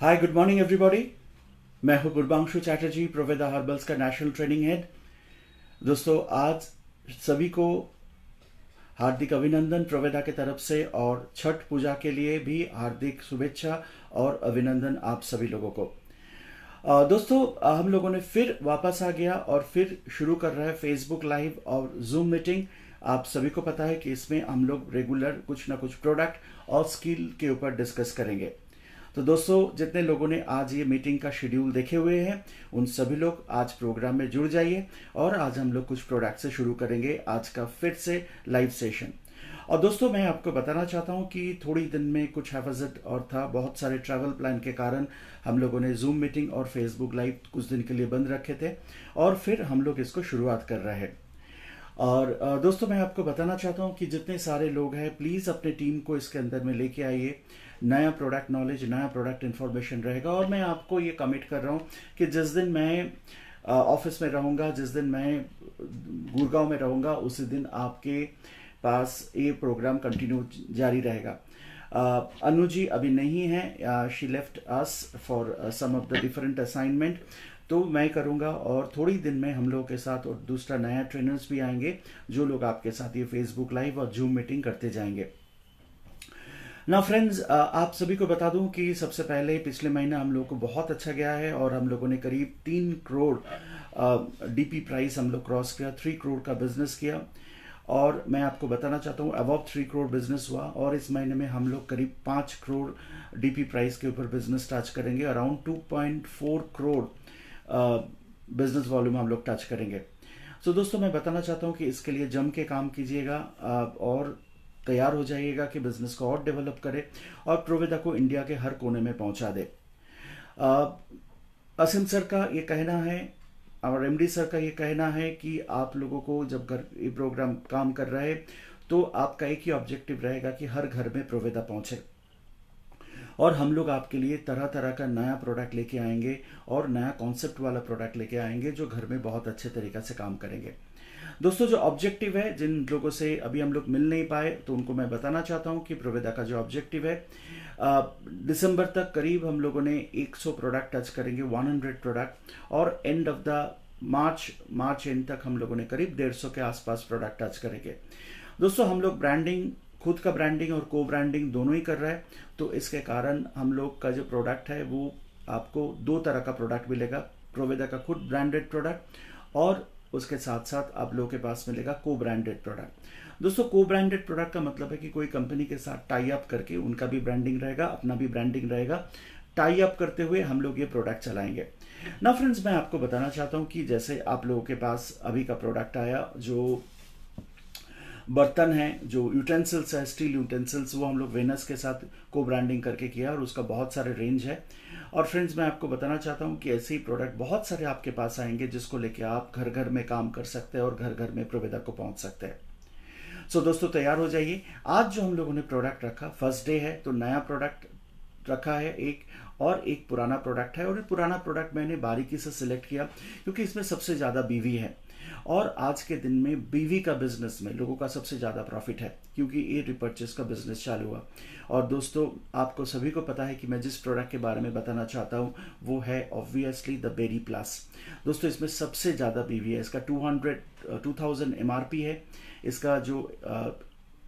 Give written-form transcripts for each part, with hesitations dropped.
हाय, good morning everybody. मैं हूं पूर्वांशु Chatterjee, प्रोवेदा herbals का नेशनल ट्रेनिंग हेड। दोस्तों, आज सभी को हार्दिक अभिनंदन प्रोवेदा की तरफ से, और छठ पूजा के लिए भी हार्दिक शुभेच्छा और अभिनंदन आप सभी लोगों को। दोस्तों, हम लोगों ने फिर वापस आ गया और फिर शुरू कर रहे हैं फेसबुक लाइव और जूम मीटिंग। आप सभी को पता है कि इसमें हम लोग रेगुलर कुछ ना कुछ प्रोडक्ट और स्किल के ऊपर डिस्कस करेंगे। तो दोस्तों, जितने लोगों ने आज ये मीटिंग का शेड्यूल देखे हुए हैं, उन सभी लोग आज प्रोग्राम में जुड़ जाइए। और आज हम लोग कुछ प्रोडक्ट से शुरू करेंगे आज का फिर से लाइव सेशन। और दोस्तों, मैं आपको बताना चाहता हूं कि थोड़ी दिन में कुछ हैफाजत और था, बहुत सारे ट्रैवल प्लान के कारण हम लोगों ने जूम मीटिंग और फेसबुक लाइव कुछ दिन के लिए बंद रखे थे, और फिर हम लोग इसको शुरुआत कर रहे हैं। और दोस्तों, मैं आपको बताना चाहता हूं कि जितने सारे लोग हैं, प्लीज़ अपने टीम को इसके अंदर में लेके आइए। नया प्रोडक्ट नॉलेज, नया प्रोडक्ट इन्फॉर्मेशन रहेगा। और मैं आपको ये कमिट कर रहा हूँ कि जिस दिन मैं ऑफिस में रहूँगा, जिस दिन मैं गुड़गांव में रहूँगा, उसी दिन आपके पास ये प्रोग्राम कंटिन्यू जारी रहेगा। अनु जी अभी नहीं है, she left us for some of the different assignment. तो मैं करूँगा, और थोड़ी दिन में हम लोगों के साथ और दूसरा नया ट्रेनर्स भी आएंगे, जो लोग आपके साथ ये फेसबुक लाइव और जूम मीटिंग करते जाएंगे। ना फ्रेंड्स, आप सभी को बता दूं कि सबसे पहले पिछले महीना हम लोगों को बहुत अच्छा गया है, और हम लोगों ने करीब 3 करोड़ डीपी प्राइस हम लोग क्रॉस किया, 3 करोड़ का बिजनेस किया। और मैं आपको बताना चाहता हूँ अबव 3 करोड़ बिजनेस हुआ, और इस महीने में हम लोग करीब 5 करोड़ डीपी प्राइस के ऊपर बिजनेस टच करेंगे। अराउंड 2.4 करोड़ बिजनेस वॉल्यूम हम लोग टच करेंगे। सो दोस्तों, मैं बताना चाहता हूँ कि इसके लिए जम के काम कीजिएगा और तैयार हो जाइएगा कि बिजनेस को और डेवलप करे और प्रोवेदा को इंडिया के हर कोने में पहुंचा दे। असीम सर का ये कहना है और एमडी सर का ये कहना है कि आप लोगों को जब घर ये प्रोग्राम काम कर रहे हैं, तो आपका एक ही ऑब्जेक्टिव रहेगा कि हर घर में प्रोवेदा पहुंचे। और हम लोग आपके लिए तरह तरह का नया प्रोडक्ट लेके आएंगे, और नया कॉन्सेप्ट वाला प्रोडक्ट लेके आएंगे, जो घर में बहुत अच्छे तरीक़े से काम करेंगे। दोस्तों, जो ऑब्जेक्टिव है, जिन लोगों से अभी हम लोग मिल नहीं पाए, तो उनको मैं बताना चाहता हूं कि प्रोवेदा का जो ऑब्जेक्टिव है, दिसंबर तक करीब हम लोगों ने 100 प्रोडक्ट टच करेंगे, 100 प्रोडक्ट। और end of the March and तक हम लोगों ने करीब 150 के आसपास प्रोडक्ट टच करेंगे। दोस्तों, हम लोग ब्रांडिंग, खुद का ब्रांडिंग और को ब्रांडिंग दोनों ही कर रहे हैं। तो इसके कारण हम लोग का जो प्रोडक्ट है, वो आपको 2 तरह का प्रोडक्ट मिलेगा। प्रोवेदा का खुद ब्रांडेड प्रोडक्ट, और उसके साथ साथ आप लोगों के पास मिलेगा को ब्रांडेड प्रोडक्ट। दोस्तों, को ब्रांडेड प्रोडक्ट का मतलब है कि कोई कंपनी के साथ टाई अप करके उनका भी ब्रांडिंग रहेगा, अपना भी ब्रांडिंग रहेगा। टाई अप करते हुए हम लोग ये प्रोडक्ट चलाएंगे ना। फ्रेंड्स, मैं आपको बताना चाहता हूँ कि जैसे आप लोगों के पास अभी का प्रोडक्ट आया, जो बर्तन है, जो यूटेंसिल्स है, स्टील यूटेंसिल्स, वो हम लोग वेनस के साथ को ब्रांडिंग करके किया, और उसका बहुत सारे रेंज है। और फ्रेंड्स, मैं आपको बताना चाहता हूँ कि ऐसे ही प्रोडक्ट बहुत सारे आपके पास आएंगे, जिसको लेके आप घर घर में काम कर सकते हैं और घर घर में प्रोवेदा को पहुंच सकते हैं। सो दोस्तों, तैयार हो जाइए। आज जो हम लोगों ने प्रोडक्ट रखा, फर्स्ट डे है, तो नया प्रोडक्ट रखा है एक, और एक पुराना प्रोडक्ट है। और ये पुराना प्रोडक्ट मैंने बारीकी से सिलेक्ट किया, क्योंकि इसमें सबसे ज़्यादा बीवी है, और आज के दिन में बीवी का बिजनेस में लोगों का सबसे ज़्यादा प्रॉफिट है, क्योंकि ये रिपर्चेस का बिजनेस चालू हुआ। और दोस्तों, आपको सभी को पता है कि मैं जिस प्रोडक्ट के बारे में बताना चाहता हूँ, वो है ऑब्वियसली द बेरी प्लस। दोस्तों, इसमें सबसे ज़्यादा बीवी है। इसका 2000 एमआरपी है। इसका जो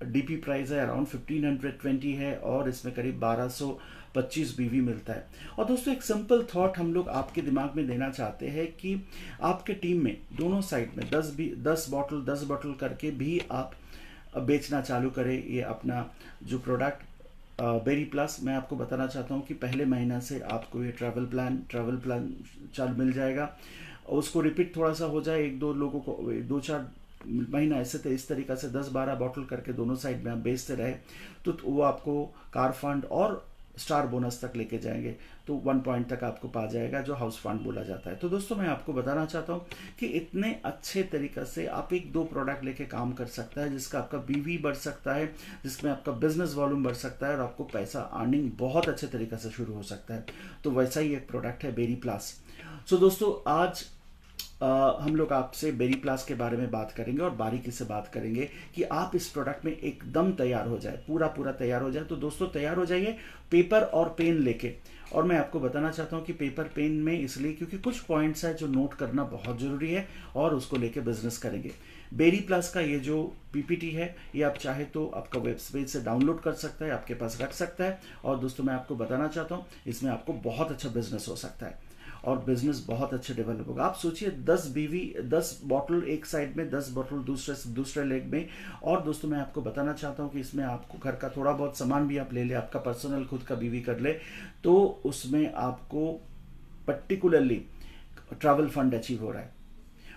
डीपी प्राइस है अराउंड 1520 है, और इसमें करीब 1225 बीवी मिलता है। और दोस्तों, एक सिंपल थॉट हम लोग आपके दिमाग में देना चाहते हैं कि आपके टीम में दोनों साइड में 10 बॉटल करके भी आप बेचना चालू करें ये अपना जो प्रोडक्ट बेरी प्लस। मैं आपको बताना चाहता हूँ कि पहले महीना से आपको ये ट्रैवल प्लान चालू मिल जाएगा। उसको रिपीट थोड़ा सा हो जाए, 1-2 लोगों को 2-4 महीना ऐसे तो इस तरीक़ा से 10-12 बॉटल करके दोनों साइड में आप बेचते रहे, तो वो आपको कार फंड और स्टार बोनस तक लेके जाएंगे। तो 1 पॉइंट तक आपको पा जाएगा, जो हाउस फंड बोला जाता है। तो दोस्तों, मैं आपको बताना चाहता हूँ कि इतने अच्छे तरीक़े से आप 1-2 प्रोडक्ट लेके काम कर सकता है, जिसका आपका बीवी बढ़ सकता है, जिसमें आपका बिजनेस वॉल्यूम बढ़ सकता है, और आपको पैसा अर्निंग बहुत अच्छे तरीक़े से शुरू हो सकता है। तो वैसा ही एक प्रोडक्ट है बेरी प्लस। सो दोस्तों, आज हम लोग आपसे बेरी प्लस के बारे में बात करेंगे, और बारीकी से बात करेंगे कि आप इस प्रोडक्ट में एकदम तैयार हो जाए, पूरा तैयार हो जाए। तो दोस्तों, तैयार हो जाइए पेपर और पेन लेके, और मैं आपको बताना चाहता हूँ कि पेपर पेन में इसलिए क्योंकि कुछ पॉइंट्स है जो नोट करना बहुत ज़रूरी है और उसको लेके बिजनेस करेंगे। बेरी प्लस का ये जो पीपीटी है ये आप चाहे तो आपका वेबसाइट से डाउनलोड कर सकता है, आपके पास रख सकता है। और दोस्तों मैं आपको बताना चाहता हूँ इसमें आपको बहुत अच्छा बिजनेस हो सकता है और बिजनेस बहुत अच्छे डेवलप होगा। आप सोचिए 10 बॉटल एक साइड में, 10 बॉटल दूसरे लेग में। और दोस्तों मैं आपको बताना चाहता हूँ कि इसमें आपको घर का थोड़ा बहुत सामान भी आप ले ले, आपका पर्सनल खुद का बीवी कर ले, तो उसमें आपको पर्टिकुलरली ट्रैवल फंड अचीव हो रहा है।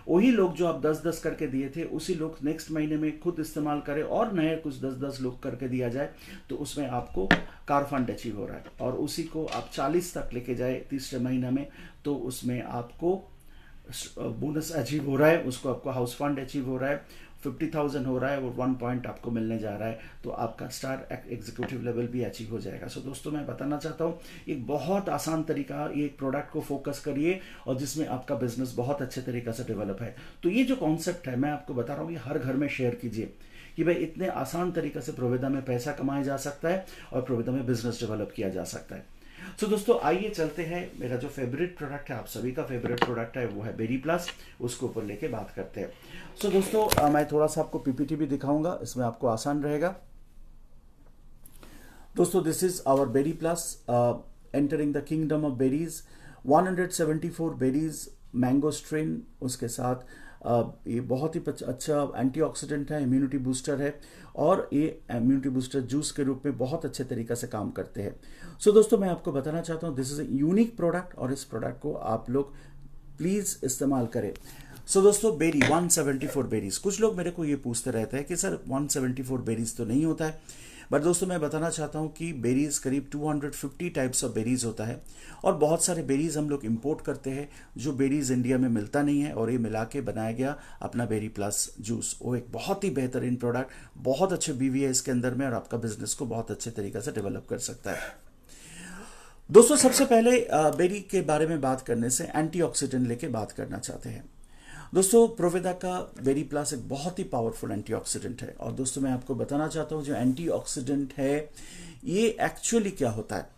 वही लोग जो आप 10-10 करके दिए थे उसी लोग नेक्स्ट महीने में खुद इस्तेमाल करें और नए कुछ 10-10 लोग करके दिया जाए तो उसमें आपको कार फंड अचीव हो रहा है। और उसी को आप 40 तक लेके जाए तीसरे महीने में तो उसमें आपको बोनस अचीव हो रहा है, उसको आपको हाउस फंड अचीव हो रहा है, 50,000 हो रहा है और 1 पॉइंट आपको मिलने जा रहा है, तो आपका स्टार एग्जीक्यूटिव लेवल भी अचीव हो जाएगा। सो दोस्तों मैं बताना चाहता हूँ एक बहुत आसान तरीका, ये एक प्रोडक्ट को फोकस करिए और जिसमें आपका बिजनेस बहुत अच्छे तरीके से डेवलप है। तो ये जो कॉन्सेप्ट है मैं आपको बता रहा हूँ ये हर घर में शेयर कीजिए कि भाई इतने आसान तरीके से प्रोविदा में पैसा कमाया जा सकता है और प्रोविदा में बिजनेस डेवलप किया जा सकता है। सो दोस्तों आइए चलते हैं, मेरा जो फेवरेट प्रोडक्ट है, आप सभी का फेवरेट प्रोडक्ट है, वो है बेरी प्लस, उसको ऊपर लेके बात करते हैं। सो दोस्तों मैं थोड़ा सा आपको पीपीटी भी दिखाऊंगा, इसमें आपको आसान रहेगा। दोस्तों this is our Berry Plus entering the kingdom of berries, 174 berries mango strain, उसके साथ ये बहुत ही अच्छा एंटीऑक्सीडेंट है, इम्यूनिटी बूस्टर है और ये इम्यूनिटी बूस्टर जूस के रूप में बहुत अच्छे तरीके से काम करते हैं। सो दोस्तों मैं आपको बताना चाहता हूँ this is a unique product और इस प्रोडक्ट को आप लोग प्लीज़ इस्तेमाल करें। सो दोस्तों बेरी 174 बेरीज, कुछ लोग मेरे को ये पूछते रहते हैं कि सर 174 बेरीज तो नहीं होता है, बट दोस्तों मैं बताना चाहता हूँ कि बेरीज करीब 250 टाइप्स ऑफ बेरीज होता है और बहुत सारे बेरीज हम लोग इंपोर्ट करते हैं जो बेरीज इंडिया में मिलता नहीं है और ये मिला के बनाया गया अपना बेरी प्लस जूस। वो एक बहुत ही बेहतरीन प्रोडक्ट, बहुत अच्छे बीवी है इसके अंदर में और आपका बिजनेस को बहुत अच्छे तरीके से डेवलप कर सकता है। दोस्तों सबसे पहले बेरी के बारे में बात करने से एंटीऑक्सीडेंट लेके बात करना चाहते हैं। दोस्तों प्रोविदा का बेरी प्लस एक बहुत ही पावरफुल एंटीऑक्सीडेंट है और दोस्तों मैं आपको बताना चाहता हूँ जो एंटीऑक्सीडेंट है ये एक्चुअली क्या होता है,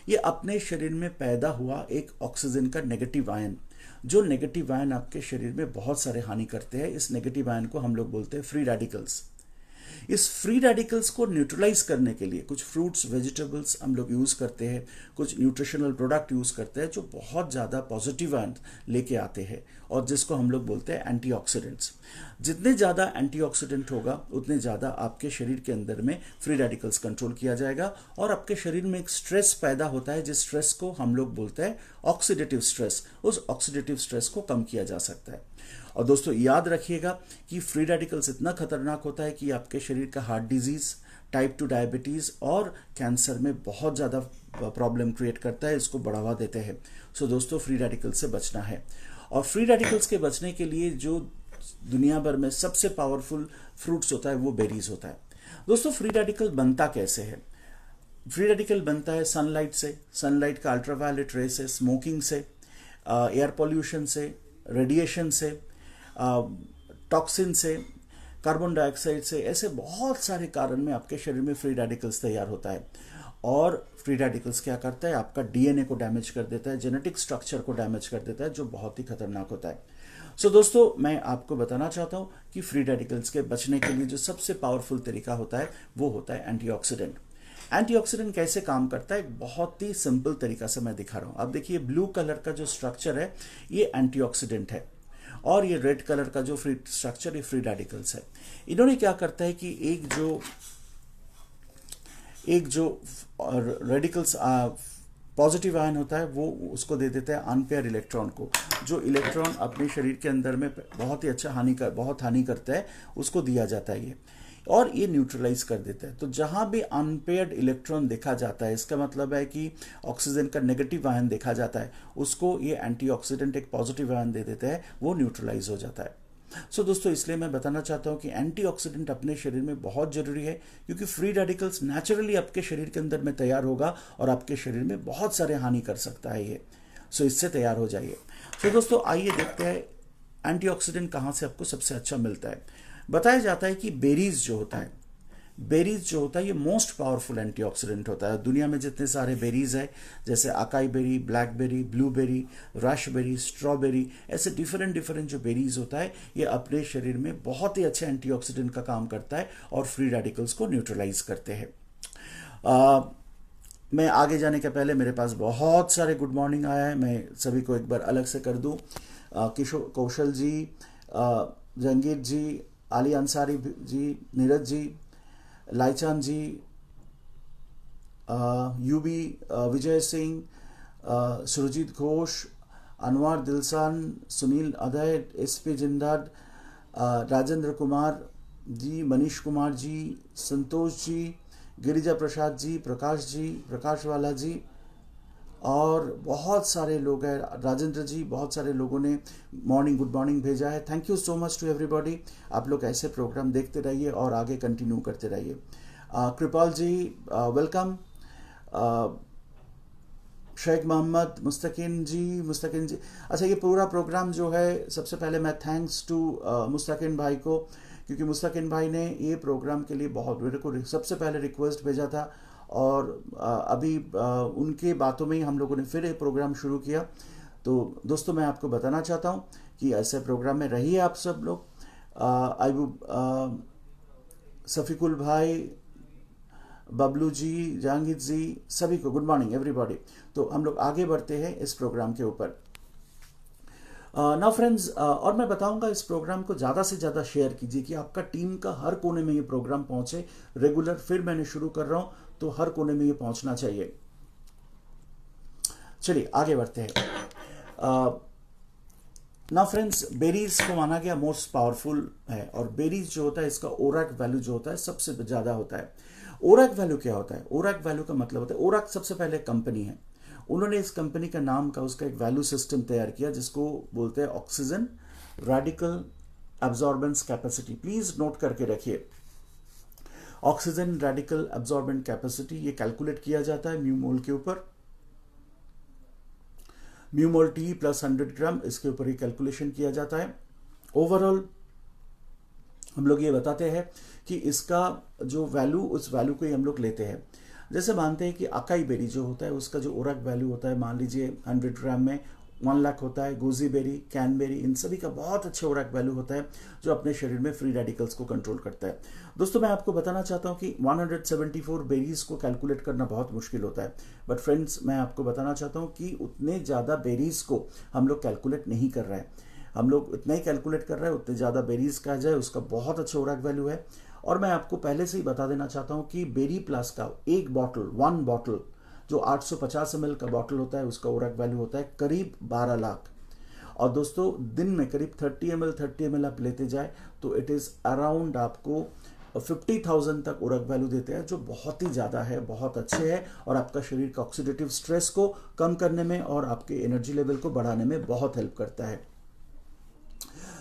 ये अपने शरीर में पैदा हुआ एक ऑक्सीजन का नेगेटिव आयन, जो नेगेटिव आयन आपके शरीर में बहुत सारे हानि करते हैं। इस नेगेटिव आयन को हम लोग बोलते हैं फ्री रेडिकल्स। इस फ्री रेडिकल्स को न्यूट्रलाइज करने के लिए कुछ फ्रूट्स वेजिटेबल्स हम लोग यूज़ करते हैं, कुछ न्यूट्रिशनल प्रोडक्ट यूज़ करते हैं जो बहुत ज़्यादा पॉजिटिव आयन लेके आते हैं और जिसको हम लोग बोलते हैं एंटीऑक्सीडेंट्स। जितने ज़्यादा एंटीऑक्सीडेंट होगा उतने ज़्यादा आपके शरीर के अंदर में फ्री रेडिकल्स कंट्रोल किया जाएगा और आपके शरीर में एक स्ट्रेस पैदा होता है जिस स्ट्रेस को हम लोग बोलते हैं ऑक्सीडेटिव स्ट्रेस, उस ऑक्सीडेटिव स्ट्रेस को कम किया जा सकता है। और दोस्तों याद रखिएगा कि फ्री रेडिकल्स इतना खतरनाक होता है कि आपके शरीर का हार्ट डिजीज, टाइप 2 डायबिटीज़ और कैंसर में बहुत ज़्यादा प्रॉब्लम क्रिएट करता है, इसको बढ़ावा देते हैं। सो दोस्तों फ्री रेडिकल्स से बचना है और फ्री रेडिकल्स के बचने के लिए जो दुनिया भर में सबसे पावरफुल फ्रूट्स होता है वो बेरीज होता है। दोस्तों फ्री रेडिकल बनता कैसे है? फ्री रेडिकल बनता है सनलाइट से, सनलाइट का अल्ट्रावायलेट रे से, स्मोकिंग से, एयर पॉल्यूशन से, रेडिएशन से, टॉक्सिन से, कार्बन डाइऑक्साइड से, ऐसे बहुत सारे कारण में आपके शरीर में फ्री रेडिकल्स तैयार होता है। और फ्री रेडिकल्स क्या करता है, आपका डीएनए को डैमेज कर देता है, जेनेटिक स्ट्रक्चर को डैमेज कर देता है, जो बहुत ही खतरनाक होता है। सो दोस्तों मैं आपको बताना चाहता हूँ कि फ्री रेडिकल्स के बचने के लिए जो सबसे पावरफुल तरीका होता है वो होता है एंटीऑक्सीडेंट। एंटीऑक्सीडेंट कैसे काम करता है, एक बहुत ही सिंपल तरीका से मैं दिखा रहा हूँ। अब देखिए ब्लू कलर का जो स्ट्रक्चर है ये एंटीऑक्सीडेंट है और ये रेड कलर का जो फ्री स्ट्रक्चर ये फ्री रेडिकल्स है। इन्होंने क्या करता है कि एक जो रेडिकल्स पॉजिटिव आयन होता है वो उसको दे देता है अनपेयर इलेक्ट्रॉन को, जो इलेक्ट्रॉन अपने शरीर के अंदर में बहुत ही अच्छा बहुत हानि करता है उसको दिया जाता है ये, और ये न्यूट्रलाइज कर देता है। तो जहाँ भी अनपेयर्ड इलेक्ट्रॉन देखा जाता है इसका मतलब है कि ऑक्सीजन का नेगेटिव आयन देखा जाता है, उसको ये एंटीऑक्सीडेंट एक पॉजिटिव आयन दे देता है, वो न्यूट्रलाइज हो जाता है। सो दोस्तों इसलिए मैं बताना चाहता हूँ कि एंटीऑक्सीडेंट अपने शरीर में बहुत जरूरी है क्योंकि फ्री रेडिकल्स नेचुरली आपके शरीर के अंदर में तैयार होगा और आपके शरीर में बहुत सारे हानि कर सकता है ये। सो इससे तैयार हो जाइए। तो दोस्तों आइए देखते हैं एंटीऑक्सीडेंट कहाँ से आपको सबसे अच्छा मिलता है। बताया जाता है कि बेरीज जो होता है, बेरीज जो होता है ये मोस्ट पावरफुल एंटीऑक्सीडेंट होता है। दुनिया में जितने सारे बेरीज है, जैसे acai berry, blackberry, blueberry, raspberry, strawberry, ऐसे डिफरेंट डिफरेंट जो बेरीज होता है ये अपने शरीर में बहुत ही अच्छे एंटीऑक्सीडेंट का काम करता है और फ्री रेडिकल्स को न्यूट्रलाइज करते हैं। मैं आगे जाने के पहले मेरे पास बहुत सारे गुड मॉर्निंग आया है, मैं सभी को एक बार अलग से कर दूं। किशोर, कौशल जी, जंगीर जी, आली अंसारी जी, नीरज जी, लाइचांद जी, यूबी, विजय सिंह, सुरजीत घोष, अनवर दिलसान, सुनील अदय, एसपी जिंदाद, राजेंद्र कुमार जी, मनीष कुमार जी, संतोष जी, गिरिजा प्रसाद जी, प्रकाश वाला जी, और बहुत सारे लोग हैं, राजेंद्र जी, बहुत सारे लोगों ने गुड मॉर्निंग भेजा है। Thank you so much to everybody. आप लोग ऐसे प्रोग्राम देखते रहिए और आगे कंटिन्यू करते रहिए। कृपाल जी, वेलकम। शेख मोहम्मद, मुस्तकिन जी। अच्छा, ये पूरा प्रोग्राम जो है, सबसे पहले मैं थैंक्स टू मुस्तकिन भाई को, क्योंकि मुस्तकिन भाई ने ये प्रोग्राम के लिए बहुत मेरे को सबसे पहले रिक्वेस्ट भेजा था और अभी उनके बातों में ही हम लोगों ने फिर ये प्रोग्राम शुरू किया। तो दोस्तों, मैं आपको बताना चाहता हूँ कि ऐसे प्रोग्राम में रहिए आप सब लोग। सफ़ीकुल भाई, बबलू जी, जहांगीर जी, सभी को गुड मॉर्निंग एवरीबॉडी। तो हम लोग आगे बढ़ते हैं इस प्रोग्राम के ऊपर। नाउ फ्रेंड्स, और मैं बताऊंगा इस प्रोग्राम को ज़्यादा से ज़्यादा शेयर कीजिए कि आपका टीम का हर कोने में ये प्रोग्राम पहुंचे रेगुलर। फिर मैंने शुरू कर रहा हूं तो हर कोने में ये पहुंचना चाहिए। चलिए आगे बढ़ते हैं। नाउ फ्रेंड्स, बेरीज को माना गया मोस्ट पावरफुल है, और बेरीज जो होता है इसका ओरैक वैल्यू जो होता है सबसे ज़्यादा होता है। ओरैक वैल्यू क्या होता है? ओरैक वैल्यू का मतलब होता है, ओरैक सबसे पहले कंपनी है, उन्होंने इस कंपनी का नाम का उसका एक वैल्यू सिस्टम तैयार किया जिसको बोलते हैं oxygen radical absorbance capacity. Please note करके रखिए, ऑक्सीजन रेडिकल एब्जॉर्बेंट कैपेसिटी ये कैलकुलेट किया जाता है म्यू मोल के ऊपर। म्यू मोल टी प्लस 100 ग्राम, इसके ऊपर ही कैलकुलेशन किया जाता है। ओवरऑल हम लोग ये बताते हैं कि इसका जो वैल्यू, उस वैल्यू को ही हम लोग लेते हैं। जैसे मानते हैं कि अकाई बेरी जो होता है उसका जो ओरक वैल्यू होता है, मान लीजिए 100 ग्राम में 1 लाख होता है। गोजी बेरी, कैनबेरी, इन सभी का बहुत अच्छा ओरक वैल्यू होता है जो अपने शरीर में फ्री रेडिकल्स को कंट्रोल करता है। दोस्तों, मैं आपको बताना चाहता हूं कि 174 बेरीज को कैलकुलेट करना बहुत मुश्किल होता है, बट फ्रेंड्स मैं आपको बताना चाहता हूं कि उतने ज़्यादा बेरीज को हम लोग कैलकुलेट नहीं कर रहे हैं। हम लोग उतना ही कैलकुलेट कर रहे हैं, उतने ज़्यादा बेरीज कहा जाए उसका बहुत अच्छा ओरक वैल्यू है। और मैं आपको पहले से ही बता देना चाहता हूं कि बेरी प्लस का एक बॉटल जो 850 ml का बॉटल होता है उसका ओरक वैल्यू होता है करीब 12 लाख। और दोस्तों, दिन में करीब 30 ml आप लेते जाए तो इट इज़ अराउंड आपको 50,000 तक ओरक वैल्यू देते हैं, जो बहुत ही ज़्यादा है, बहुत अच्छे है और आपका शरीर का ऑक्सीडेटिव स्ट्रेस को कम करने में और आपके एनर्जी लेवल को बढ़ाने में बहुत हेल्प करता है।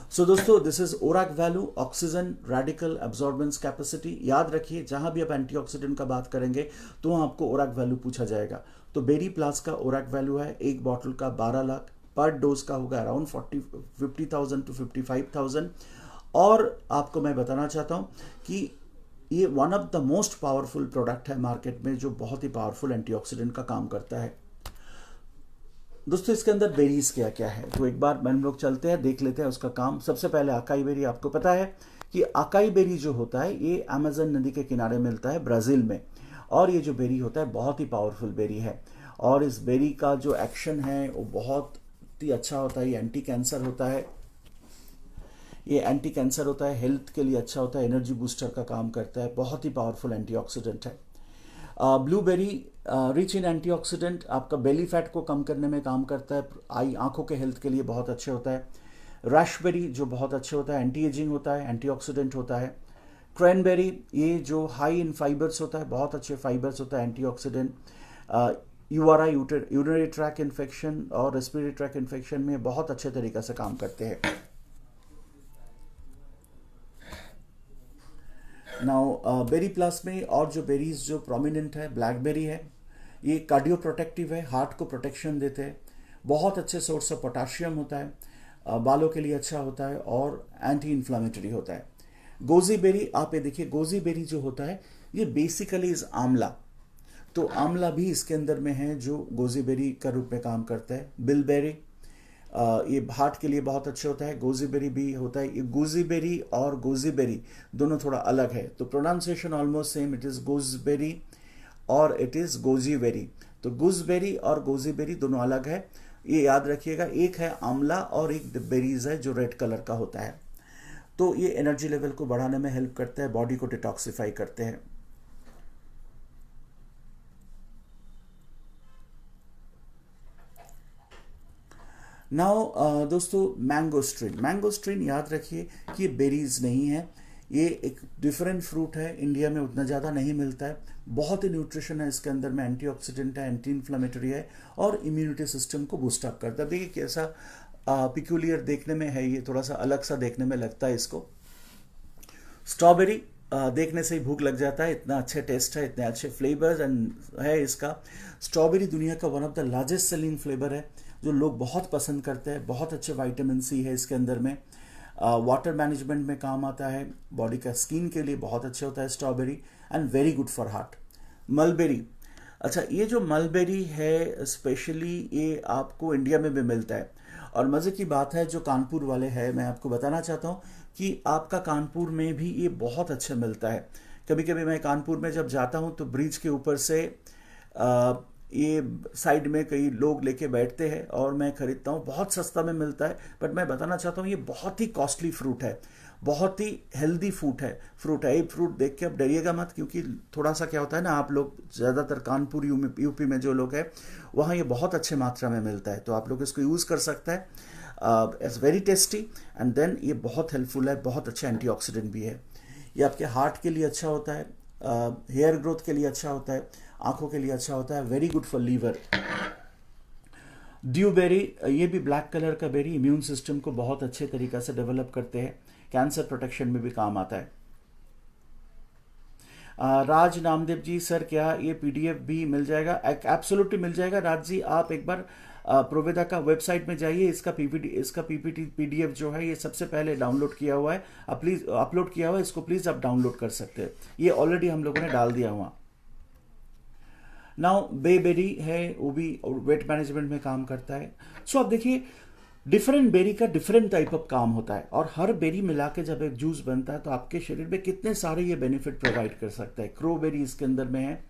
सो दोस्तों, this is ORAC value, oxygen radical absorbance capacity. याद रखिए, जहां भी आप एंटीऑक्सीडेंट का बात करेंगे तो वहां आपको ओरक वैल्यू पूछा जाएगा। तो बेरी प्लस का ओरक वैल्यू है एक बॉटल का 12 लाख, पर डोज का होगा अराउंड 50,000 to 55,000। और आपको मैं बताना चाहता हूं कि ये one of the most powerful product है मार्केट में, जो बहुत ही पावरफुल एंटीऑक्सीडेंट का काम करता है। दोस्तों, इसके अंदर बेरीज क्या क्या है तो एक बार हम लोग चलते हैं, देख लेते हैं उसका काम। सबसे पहले अकाई बेरी। आपको पता है कि अकाई बेरी जो होता है ये अमेजन नदी के किनारे मिलता है ब्राज़ील में, और ये जो बेरी होता है बहुत ही पावरफुल बेरी है। और इस बेरी का जो एक्शन है वो बहुत ही अच्छा होता है। ये एंटी कैंसर होता है, ये एंटी कैंसर होता है, हेल्थ के लिए अच्छा होता है, एनर्जी बूस्टर का काम करता है, बहुत ही पावरफुल एंटीऑक्सीडेंट है। ब्लूबेरी रिच इन एंटीऑक्सीडेंट, आपका बेली फैट को कम करने में काम करता है, आंखों के हेल्थ के लिए बहुत अच्छे होता है। राशबेरी जो बहुत अच्छे होता है, एंटी एजिंग होता है, एंटीऑक्सीडेंट होता है। क्रैनबेरी ये जो हाई इन फाइबर्स होता है, बहुत अच्छे फाइबर्स होता है, antioxidant. URI urinary track infection और रेस्पिरेटरी ट्रैक इन्फेक्शन में बहुत अच्छे तरीके से काम करते हैं। नाउ बेरी प्लस में और जो बेरीज जो प्रोमिनेंट है, ब्लैकबेरी है, ये कार्डियो प्रोटेक्टिव है, हार्ट को प्रोटेक्शन देते हैं, बहुत अच्छे सोर्स ऑफ पोटाशियम होता है, बालों के लिए अच्छा होता है और एंटी इन्फ्लामेटरी होता है। गोजी बेरी, आप ये देखिए गोजी बेरी जो होता है ये बेसिकली इज आंवला। तो आंवला भी इसके अंदर में है जो गोजी बेरी का रूप में काम करता है। बिलबेरी, ये हार्ट के लिए बहुत अच्छा होता है। गोजीबेरी भी होता है। ये गोजीबेरी और गोजीबेरी दोनों थोड़ा अलग है, तो pronunciation almost same, it is gooseberry और इट इज गोजीबेरी। तो गुजबेरी और गोजीबेरी दोनों अलग है, ये याद रखिएगा। एक है आंवला और एक बेरीज है जो रेड कलर का होता है। तो ये एनर्जी लेवल को बढ़ाने में हेल्प करता है, बॉडी को डिटॉक्सिफाई करते हैं। नाउ दोस्तों, मैंगोस्ट्रीन याद रखिए कि ये बेरीज नहीं है, ये एक डिफरेंट फ्रूट है, इंडिया में उतना ज़्यादा नहीं मिलता है। बहुत ही न्यूट्रिशन है इसके अंदर में, एंटीऑक्सीडेंट है, एंटी इन्फ्लेमेटरी है और इम्यूनिटी सिस्टम को बूस्ट अप करता है। देखिए कैसा पिक्यूलियर देखने में है, ये थोड़ा सा अलग सा देखने में लगता है इसको। स्ट्रॉबेरी देखने से ही भूख लग जाता है, इतना अच्छे टेस्ट है, इतने अच्छे फ्लेवर्स एंड है इसका। स्ट्रॉबेरी दुनिया का one of the largest selling flavour है जो लोग बहुत पसंद करते हैं। बहुत अच्छे विटामिन सी है इसके अंदर में, वाटर मैनेजमेंट में काम आता है, बॉडी का स्किन के लिए बहुत अच्छा होता है strawberry, and very good for heart. Mulberry, अच्छा ये जो मलबेरी है स्पेशली ये आपको इंडिया में भी मिलता है। और मज़े की बात है जो कानपुर वाले हैं, मैं आपको बताना चाहता हूँ कि आपका कानपुर में भी ये बहुत अच्छा मिलता है। कभी कभी मैं कानपुर में जब जाता हूँ तो ब्रिज के ऊपर से ये साइड में कई लोग लेके बैठते हैं और मैं खरीदता हूँ, बहुत सस्ता में मिलता है। बट मैं बताना चाहता हूँ ये बहुत ही कॉस्टली फ्रूट है, बहुत ही हेल्दी फ्रूट है। ये फ्रूट देख के अब डरिएगा मत, क्योंकि थोड़ा सा क्या होता है ना, आप लोग ज़्यादातर कानपुर यूपी में जो लोग हैं वहाँ ये बहुत अच्छे मात्रा में मिलता है, तो आप लोग इसको यूज़ कर सकते हैं। It's very tasty and then ये बहुत हेल्पफुल है, बहुत अच्छा एंटीऑक्सीडेंट भी है। ये आपके हार्ट के लिए अच्छा होता है, हेयर ग्रोथ के लिए अच्छा होता है, आंखों के लिए अच्छा होता है, वेरी गुड फॉर लीवर। ड्यूबेरी, ये भी ब्लैक कलर का बेरी, इम्यून सिस्टम को बहुत अच्छे तरीके से डेवलप करते हैं, कैंसर प्रोटेक्शन में भी काम आता है। राज नामदेव जी, सर क्या ये पीडीएफ भी मिल जाएगा? एब्सोल्युटली मिल जाएगा राज जी, आप एक बार प्रोवेदा का वेबसाइट में जाइए, इसका पीपीटी पीडीएफ जो है ये सबसे पहले डाउनलोड किया हुआ है, आप प्लीज अपलोड किया हुआ है, इसको प्लीज आप डाउनलोड कर सकते हैं, ये ऑलरेडी हम लोगों ने डाल दिया हुआ। नाउ बेरी है, वो भी वेट मैनेजमेंट में काम करता है। सो आप देखिए डिफरेंट बेरी का डिफरेंट टाइप ऑफ काम होता है, और हर बेरी मिला के जब एक जूस बनता है तो आपके शरीर में कितने सारे ये बेनिफिट प्रोवाइड कर सकता है। क्रो बेरी इसके अंदर में है,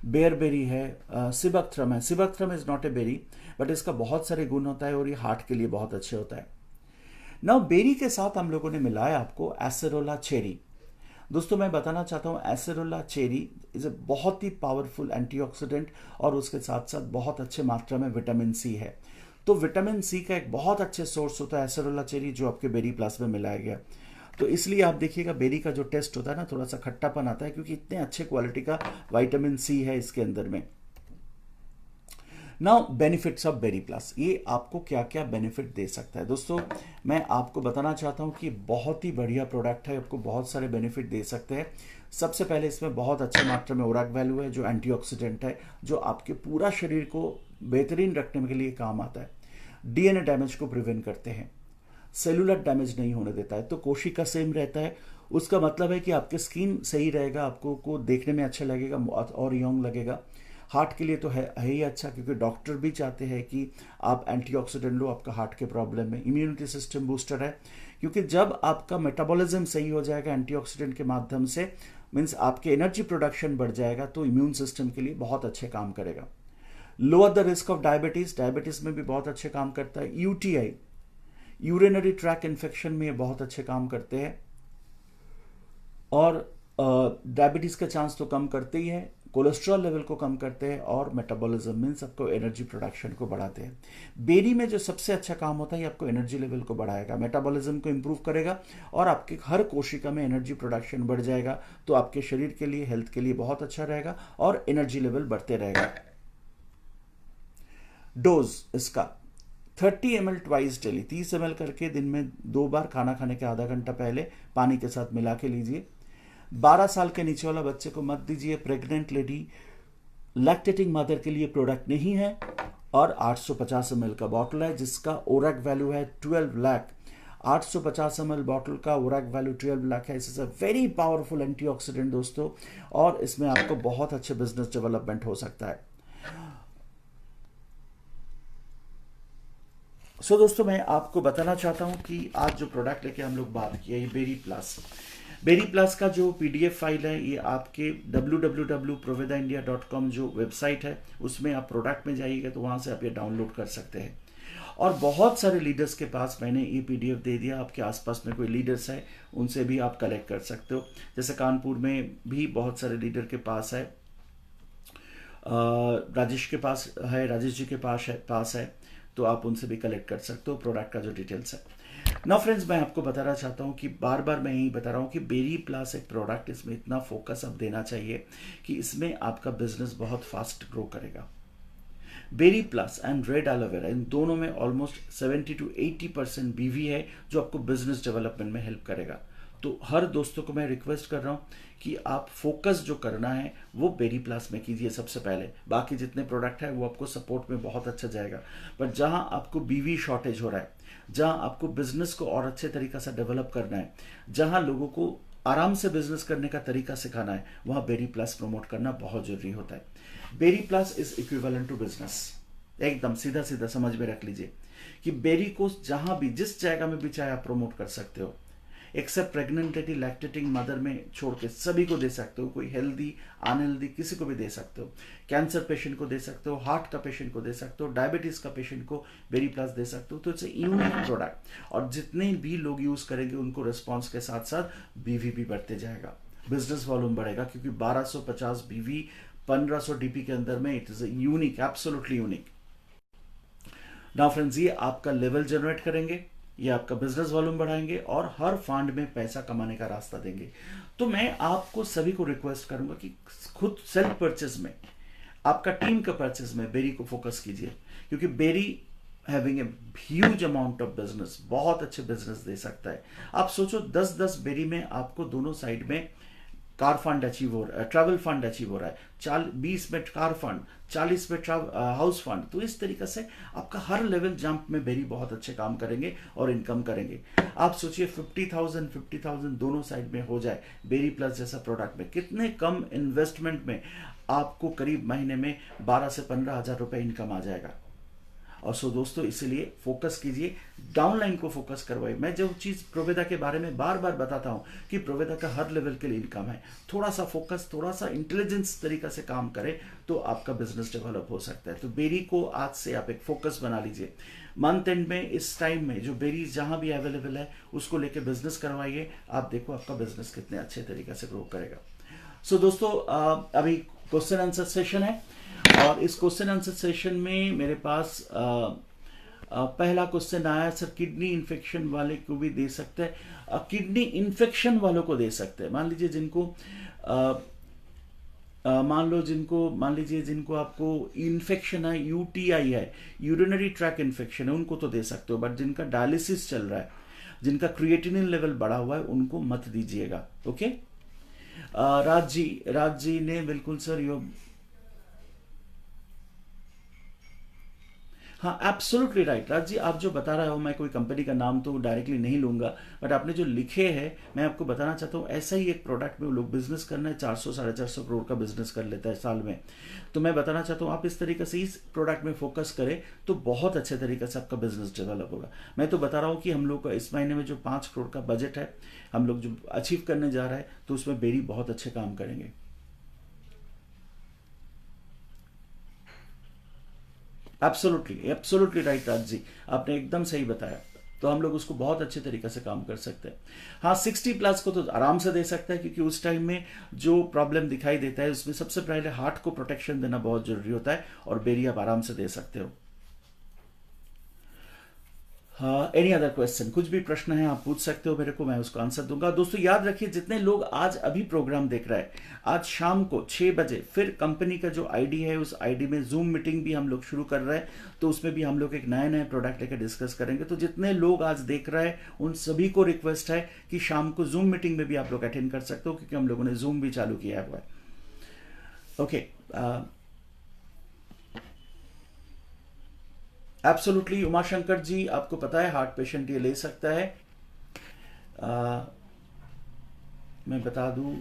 बेयर बेरी है, सिबकथ्रम है। Sea buckthorn is not a berry, but इसका बहुत सारे गुण होता है और ये हार्ट के लिए बहुत अच्छे होता है। नाउ बेरी के साथ हम लोगों ने मिलाया आपको एसेरोला चेरी। दोस्तों मैं बताना चाहता हूँ एसेरोला चेरी इज ए बहुत ही पावरफुल एंटीऑक्सीडेंट, और उसके साथ साथ बहुत अच्छे मात्रा में विटामिन सी है। तो विटामिन सी का एक बहुत अच्छे सोर्स होता है एसेरोला चेरी, जो आपके बेरी प्लस में मिलाया गया। तो इसलिए आप देखिएगा बेरी का जो टेस्ट होता है ना, थोड़ा सा खट्टापन आता है, क्योंकि इतने अच्छे क्वालिटी का विटामिन सी है इसके अंदर में। Now benefits of Berry Plus, ये आपको क्या क्या बेनिफिट दे सकता है। दोस्तों मैं आपको बताना चाहता हूँ कि बहुत ही बढ़िया प्रोडक्ट है, आपको बहुत सारे बेनिफिट दे सकते हैं। सबसे पहले इसमें बहुत अच्छे मात्रा में ओरैक वैल्यू है, जो एंटीऑक्सीडेंट है, जो आपके पूरा शरीर को बेहतरीन रखने के लिए काम आता है। डीएनए डैमेज को प्रिवेंट करते हैं, सेलुलर डैमेज नहीं होने देता है, तो कोशिका सेम रहता है। उसका मतलब है कि आपके स्किन सही रहेगा, आपको को देखने में अच्छा लगेगा और यंग लगेगा। हार्ट के लिए तो है ही अच्छा, क्योंकि डॉक्टर भी चाहते हैं कि आप एंटीऑक्सीडेंट लो आपका हार्ट के प्रॉब्लम में। इम्यूनिटी सिस्टम बूस्टर है, क्योंकि जब आपका मेटाबॉलिज्म सही हो जाएगा एंटीऑक्सीडेंट के माध्यम से, मीन्स आपके एनर्जी प्रोडक्शन बढ़ जाएगा, तो इम्यून सिस्टम के लिए बहुत अच्छे काम करेगा। Lower the risk of diabetes, diabetes में भी बहुत अच्छे काम करता है। यूटीआई, यूरिनरी ट्रैक इन्फेक्शन में ये बहुत अच्छे काम करते हैं, और डायबिटीज का चांस तो कम करते ही हैं, कोलेस्ट्रॉल लेवल को कम करते हैं, और मेटाबॉलिज्म मीन्स आपको एनर्जी प्रोडक्शन को बढ़ाते हैं। बेरी में जो सबसे अच्छा काम होता है ये आपको एनर्जी लेवल को बढ़ाएगा, मेटाबॉलिज्म को इंप्रूव करेगा, और आपके हर कोशिका में एनर्जी प्रोडक्शन बढ़ जाएगा, तो आपके शरीर के लिए, हेल्थ के लिए बहुत अच्छा रहेगा, और एनर्जी लेवल बढ़ते रहेगा। डोज इसका 30 ml ट्वाइस डेली, 30 ml करके दिन में 2 बार, खाना खाने के आधा घंटा पहले पानी के साथ मिला के लीजिए। 12 साल के नीचे वाला बच्चे को मत दीजिए, प्रेग्नेंट लेडी, लैक्टेटिंग मदर के लिए प्रोडक्ट नहीं है। और 850 ml का बॉटल है, जिसका ओरैक वैल्यू है 12 लाख। 850 ml बॉटल का, ओरैक वैल्यू 12 लाख है। इस अ वेरी पावरफुल एंटीऑक्सीडेंट दोस्तों, और इसमें आपको बहुत अच्छे बिजनेस डेवलपमेंट हो सकता है। दोस्तों मैं आपको बताना चाहता हूं कि आज जो प्रोडक्ट लेके हम लोग बात किए, ये बेरी प्लस। बेरी प्लस का जो पीडीएफ फाइल है, ये आपके www.provedaindia.com जो वेबसाइट है उसमें आप प्रोडक्ट में जाइएगा तो वहां से आप ये डाउनलोड कर सकते हैं। और बहुत सारे लीडर्स के पास मैंने ये पीडीएफ दे दिया। आपके आसपास में कोई लीडर्स है उनसे भी आप कलेक्ट कर सकते हो। जैसे कानपुर में भी बहुत सारे लीडर के पास है, राजेश के पास है, राजेश जी के पास है, तो आप उनसे भी कलेक्ट कर सकते हो प्रोडक्ट का जो डिटेल्स है। नाउ फ्रेंड्स, मैं आपको बताना चाहता हूँ कि बार बार मैं यही बता रहा हूँ कि बेरी प्लस एक प्रोडक्ट, इसमें इतना फोकस अब देना चाहिए कि इसमें आपका बिजनेस बहुत फास्ट ग्रो करेगा। Berry plus and red aloe vera, इन दोनों में ऑलमोस्ट 70 to 80% बीवी है जो आपको बिजनेस डेवलपमेंट में हेल्प करेगा। तो हर दोस्तों को मैं रिक्वेस्ट कर रहा हूँ कि आप फोकस जो करना है वो बेरी प्लस में कीजिए सबसे पहले। बाकी जितने प्रोडक्ट है वो आपको सपोर्ट में बहुत अच्छा जाएगा। बट जहां आपको बीवी शॉर्टेज हो रहा है, जहां आपको बिजनेस को और अच्छे तरीका से डेवलप करना है, जहां लोगों को आराम से बिजनेस करने का तरीका सिखाना है, वहां बेरी प्लस प्रमोट करना बहुत जरूरी होता है। Berry Plus is equivalent to business. एकदम सीधा सीधा समझ में रख लीजिए कि बेरी को जहां भी, जिस जगह में भी चाहे आप प्रमोट कर सकते हो, एक्सेप्ट प्रेग्नेंट लैक्टेटिंग मदर में छोड़ के सभी को दे सकते हो। कोई हेल्दी अनहेल्दी किसी को भी दे सकते हो। कैंसर पेशेंट को दे सकते हो, हार्ट का पेशेंट को दे सकते हो, डायबिटीज का पेशेंट को बेरी प्लस दे सकते हो। तो इट्स यूनिक प्रोडक्ट, और जितने भी लोग यूज करेंगे उनको रिस्पॉन्स के साथ साथ बीवी भी बढ़ते जाएगा, बिजनेस वॉल्यूम बढ़ेगा, क्योंकि 1250 बीवी 1500 डीपी के अंदर में it is unique, absolutely unique. Now friends, ये आपका लेवल जनरेट करेंगे, ये आपका बिजनेस वॉल्यूम बढ़ाएंगे और हर फंड में पैसा कमाने का रास्ता देंगे। तो मैं आपको सभी को रिक्वेस्ट करूंगा कि खुद सेल्फ परचेज में, आपका टीम का परचेज में बेरी को फोकस कीजिए, क्योंकि berry having a huge amount of business, बहुत अच्छे बिजनेस दे सकता है। आप सोचो 10-10 बेरी में आपको दोनों साइड में कार फंड अचीव हो रहा है, ट्रैवल फंड अचीव हो रहा है, 20 में कार फंड, 40 में हाउस फंड। तो इस तरीके से आपका हर लेवल जंप में बेरी बहुत अच्छे काम करेंगे और इनकम करेंगे। आप सोचिए 50,000 दोनों साइड में हो जाए बेरी प्लस जैसा प्रोडक्ट में, कितने कम इन्वेस्टमेंट में आपको करीब महीने में 12 से 15 हजार रुपए इनकम आ जाएगा। और सो दोस्तों, इसीलिए फोकस कीजिए, डाउनलाइन को फोकस करवाइए। मैं जो चीज प्रोवेदा के बारे में बार बार बताता हूं कि प्रोवेदा का हर लेवल के लिए इनकम है, थोड़ा सा फोकस, थोड़ा सा इंटेलिजेंस तरीका से काम करें तो आपका बिजनेस डेवलप हो सकता है। तो बेरी को आज से आप एक फोकस बना लीजिए। मंथ एंड में, इस टाइम में जो बेरीज जहां भी अवेलेबल है उसको लेके बिजनेस करवाइए। आप देखो आपका बिजनेस कितने अच्छे तरीके से ग्रो करेगा। सो दोस्तों, अभी क्वेश्चन आंसर सेशन है, और इस क्वेश्चन आंसर सेशन में मेरे पास पहला क्वेश्चन आया, सर किडनी इन्फेक्शन वाले को भी दे सकते हैं? किडनी इन्फेक्शन वालों को दे सकते हैं। मान लीजिए जिनको मान लीजिए जिनको आपको इन्फेक्शन है, यूटीआई है, यूरिनरी ट्रैक इन्फेक्शन है, उनको तो दे सकते हो। बट जिनका डायलिसिस चल रहा है, जिनका क्रिएटिनिन लेवल बढ़ा हुआ है, उनको मत दीजिएगा। ओके। राज जी ने बिल्कुल सर यो, हाँ एब्सोल्युटली राइट राज जी, आप जो बता रहे हो, मैं कोई कंपनी का नाम तो डायरेक्टली नहीं लूंगा, बट आपने जो लिखे हैं मैं आपको बताना चाहता हूँ, ऐसा ही एक प्रोडक्ट में वो लोग बिजनेस करना है, 400-450 करोड़ का बिजनेस कर लेता है साल में। तो मैं बताना चाहता हूँ आप इस तरीके से इस प्रोडक्ट में फोकस करें तो बहुत अच्छे तरीके से आपका बिजनेस डेवलप होगा। मैं तो बता रहा हूँ कि हम लोग का इस महीने में जो 5 करोड़ का बजट है, हम लोग जो अचीव करने जा रहा है, तो उसमें बेरी बहुत अच्छे काम करेंगे। एब्सोल्युटली राइट राज जी, आपने एकदम सही बताया। तो हम लोग उसको बहुत अच्छे तरीके से काम कर सकते हैं। हाँ, 60+ को तो आराम से दे सकता है, क्योंकि उस टाइम में जो प्रॉब्लम दिखाई देता है उसमें सबसे पहले हार्ट को प्रोटेक्शन देना बहुत जरूरी होता है, और बेरी आप आराम से दे सकते हो। हाँ, एनी अदर क्वेश्चन, कुछ भी प्रश्न है आप पूछ सकते हो मेरे को, मैं उसको आंसर दूंगा। दोस्तों याद रखिए, जितने लोग आज अभी प्रोग्राम देख रहे हैं, आज शाम को 6 बजे फिर कंपनी का जो आईडी है, उस आईडी में जूम मीटिंग भी हम लोग शुरू कर रहे हैं। तो उसमें भी हम लोग एक नए नए प्रोडक्ट लेकर डिस्कस करेंगे। तो जितने लोग आज देख रहे हैं उन सभी को रिक्वेस्ट है कि शाम को जूम मीटिंग में भी आप लोग अटेंड कर सकते हो, क्योंकि हम लोगों ने जूम भी चालू किया हुआ है। ओके, एब्सोल्युटली उमाशंकर जी, आपको पता है हार्ट पेशेंट ये ले सकता है। आ, मैं बता दूं,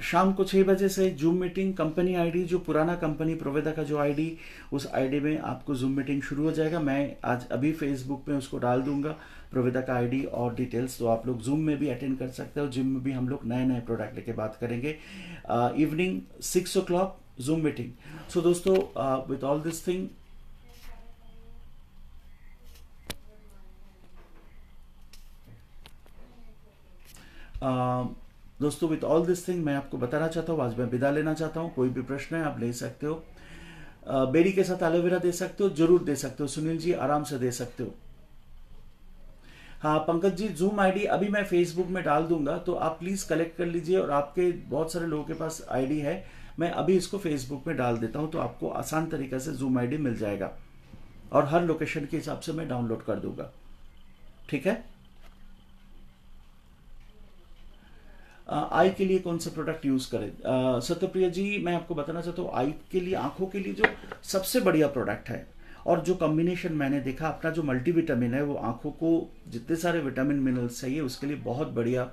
शाम को 6 बजे से जूम मीटिंग, कंपनी आईडी जो पुराना कंपनी प्रोवेदा का जो आईडी, उस आईडी में आपको जूम मीटिंग शुरू हो जाएगा। मैं आज अभी फेसबुक में उसको डाल दूंगा, प्रोवेदा का आईडी और डिटेल्स, तो आप लोग जूम में भी अटेंड कर सकते हो। जिम में भी हम लोग नए नए प्रोडक्ट लेके बात करेंगे। Evening 6 o'clock zoom meeting. So दोस्तों, विथ ऑल दिस थिंग, दोस्तों विथ ऑल दिस थिंग मैं आपको बताना चाहता हूँ, आज मैं विदा लेना चाहता हूँ। कोई भी प्रश्न है आप ले सकते हो। बेरी के साथ एलोवेरा दे सकते हो, जरूर दे सकते हो सुनील जी, आराम से दे सकते हो। हाँ पंकज जी, जूम आईडी अभी मैं फेसबुक में डाल दूंगा, तो आप प्लीज कलेक्ट कर लीजिए। और आपके बहुत सारे लोगों के पास आईडी है, मैं अभी इसको फेसबुक में डाल देता हूँ, तो आपको आसान तरीके से जूम आईडी मिल जाएगा और हर लोकेशन के हिसाब से मैं डाउनलोड कर दूंगा। ठीक है। आई के लिए कौन सा प्रोडक्ट यूज करें? सत्यप्रिया जी, मैं आपको बताना चाहता हूँ, आई के लिए, आंखों के लिए जो सबसे बढ़िया प्रोडक्ट है और जो कॉम्बिनेशन मैंने देखा, अपना जो मल्टीविटामिन है, वो आंखों को जितने सारे विटामिन मिनरल्स चाहिए उसके लिए बहुत बढ़िया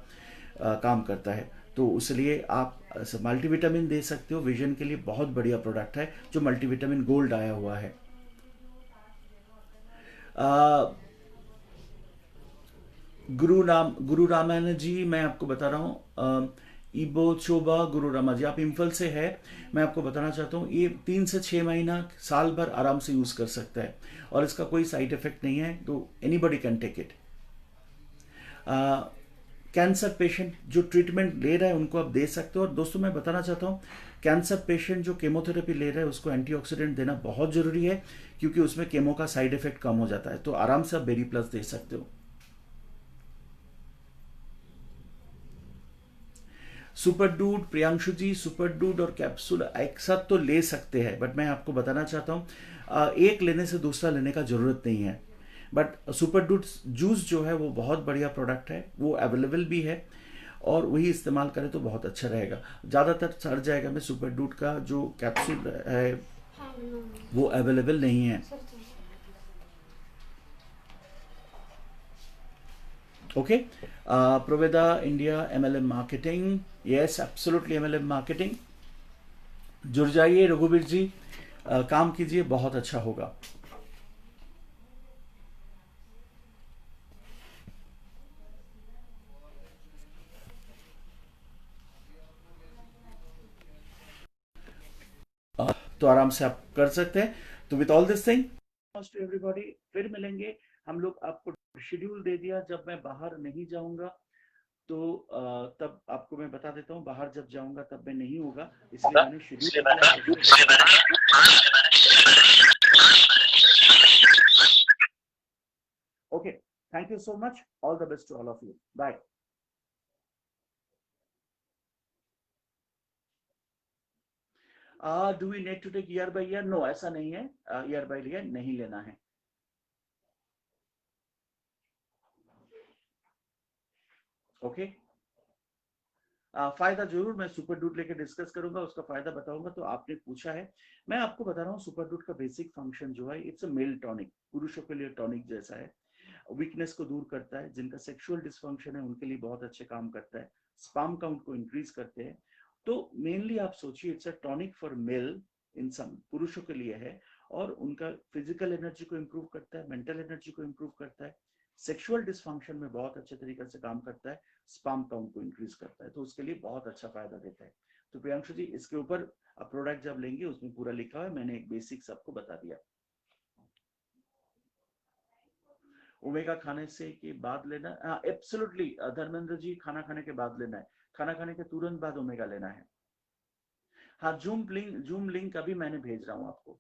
काम करता है। तो इसलिए आप मल्टीविटामिन दे सकते हो। विजन के लिए बहुत बढ़िया प्रोडक्ट है जो मल्टीविटामिन गोल्ड आया हुआ है। गुरु रामायण जी, मैं आपको बता रहा हूँ, इबो चोबा गुरु रामा जी, आप इम्फल से है। मैं आपको बताना चाहता हूँ, ये 3 से 6 महीना, साल भर आराम से यूज कर सकता है और इसका कोई साइड इफेक्ट नहीं है, तो anybody can take it. Cancer patient जो ट्रीटमेंट ले रहा है उनको आप दे सकते हो। और दोस्तों मैं बताना चाहता हूँ, कैंसर पेशेंट जो केमोथेरेपी ले रहा है उसको एंटीऑक्सीडेंट देना बहुत जरूरी है, क्योंकि उसमें केमो का साइड इफेक्ट कम हो जाता है। तो आराम से आप बेरी प्लस दे सकते हो। सुपर डूड, प्रियांशु जी, सुपर डूड और कैप्सूल एक साथ तो ले सकते हैं, बट मैं आपको बताना चाहता हूँ, एक लेने से दूसरा लेने का जरूरत नहीं है। बट सुपर डूड जूस जो है वो बहुत बढ़िया प्रोडक्ट है, वो अवेलेबल भी है और वही इस्तेमाल करें तो बहुत अच्छा रहेगा। ज़्यादातर सड़ जाएगा में सुपर डूड का जो कैप्सूल है वो अवेलेबल नहीं है। Okay. Proveda India MLM marketing, yes absolutely MLM marketing. जुड़ जाइए रघुवीर जी, काम कीजिए, बहुत अच्छा होगा। तो आराम से आप कर सकते हैं। तो with all this thing, to everybody, फिर मिलेंगे हम लोग। आपको शेड्यूल दे दिया, जब मैं बाहर नहीं जाऊंगा तो तब आपको मैं बता देता हूँ, बाहर जब जाऊंगा तब मैं नहीं होगा, इसलिए मैंने schedule. Okay, thank you so much, all the best to all of you, bye. Do we need to take year by year? No, ऐसा नहीं है, ईयर बाय ईयर नहीं लेना है। Okay okay? फायदा जरूर मैं सुपर डूड लेके डिस्कस करूंगा, उसका फायदा बताऊंगा। तो आपने पूछा है, मैं आपको बता रहा हूँ, सुपर डूड का बेसिक फंक्शन जो है, इट्स अ मेल टॉनिक, पुरुषों के लिए टॉनिक जैसा है। वीकनेस को दूर करता है, जिनका सेक्सुअल डिसफंक्शन है उनके लिए बहुत अच्छे काम करता है, स्पर्म काउंट को इंक्रीज करते हैं। तो मेनली आप सोचिए, it's a tonic for male, in some पुरुषों के लिए है। और उनका फिजिकल एनर्जी को इंप्रूव करता है, मेंटल एनर्जी को इंप्रूव करता है, सेक्सुअल डिसफंक्शन में बहुत अच्छे तरीके से काम करता है, स्पर्म काउंट को इंक्रीज करता है, तो उसके लिए बहुत अच्छा फायदा देता है। तो प्रियांशु जी, इसके ऊपर आप प्रोडक्ट जब लेंगे उसमें पूरा लिखा हुआ है, मैंने एक बेसिक्स आपको बता दिया। ओमेगा खाने से के बाद लेना, एब्सोल्युटली धर्मेंद्र जी, खाना खाने के बाद लेना है, खाना खाने के तुरंत बाद ओमेगा लेना है। हाँ, जूम लिंक अभी मैंने भेज रहा हूँ आपको।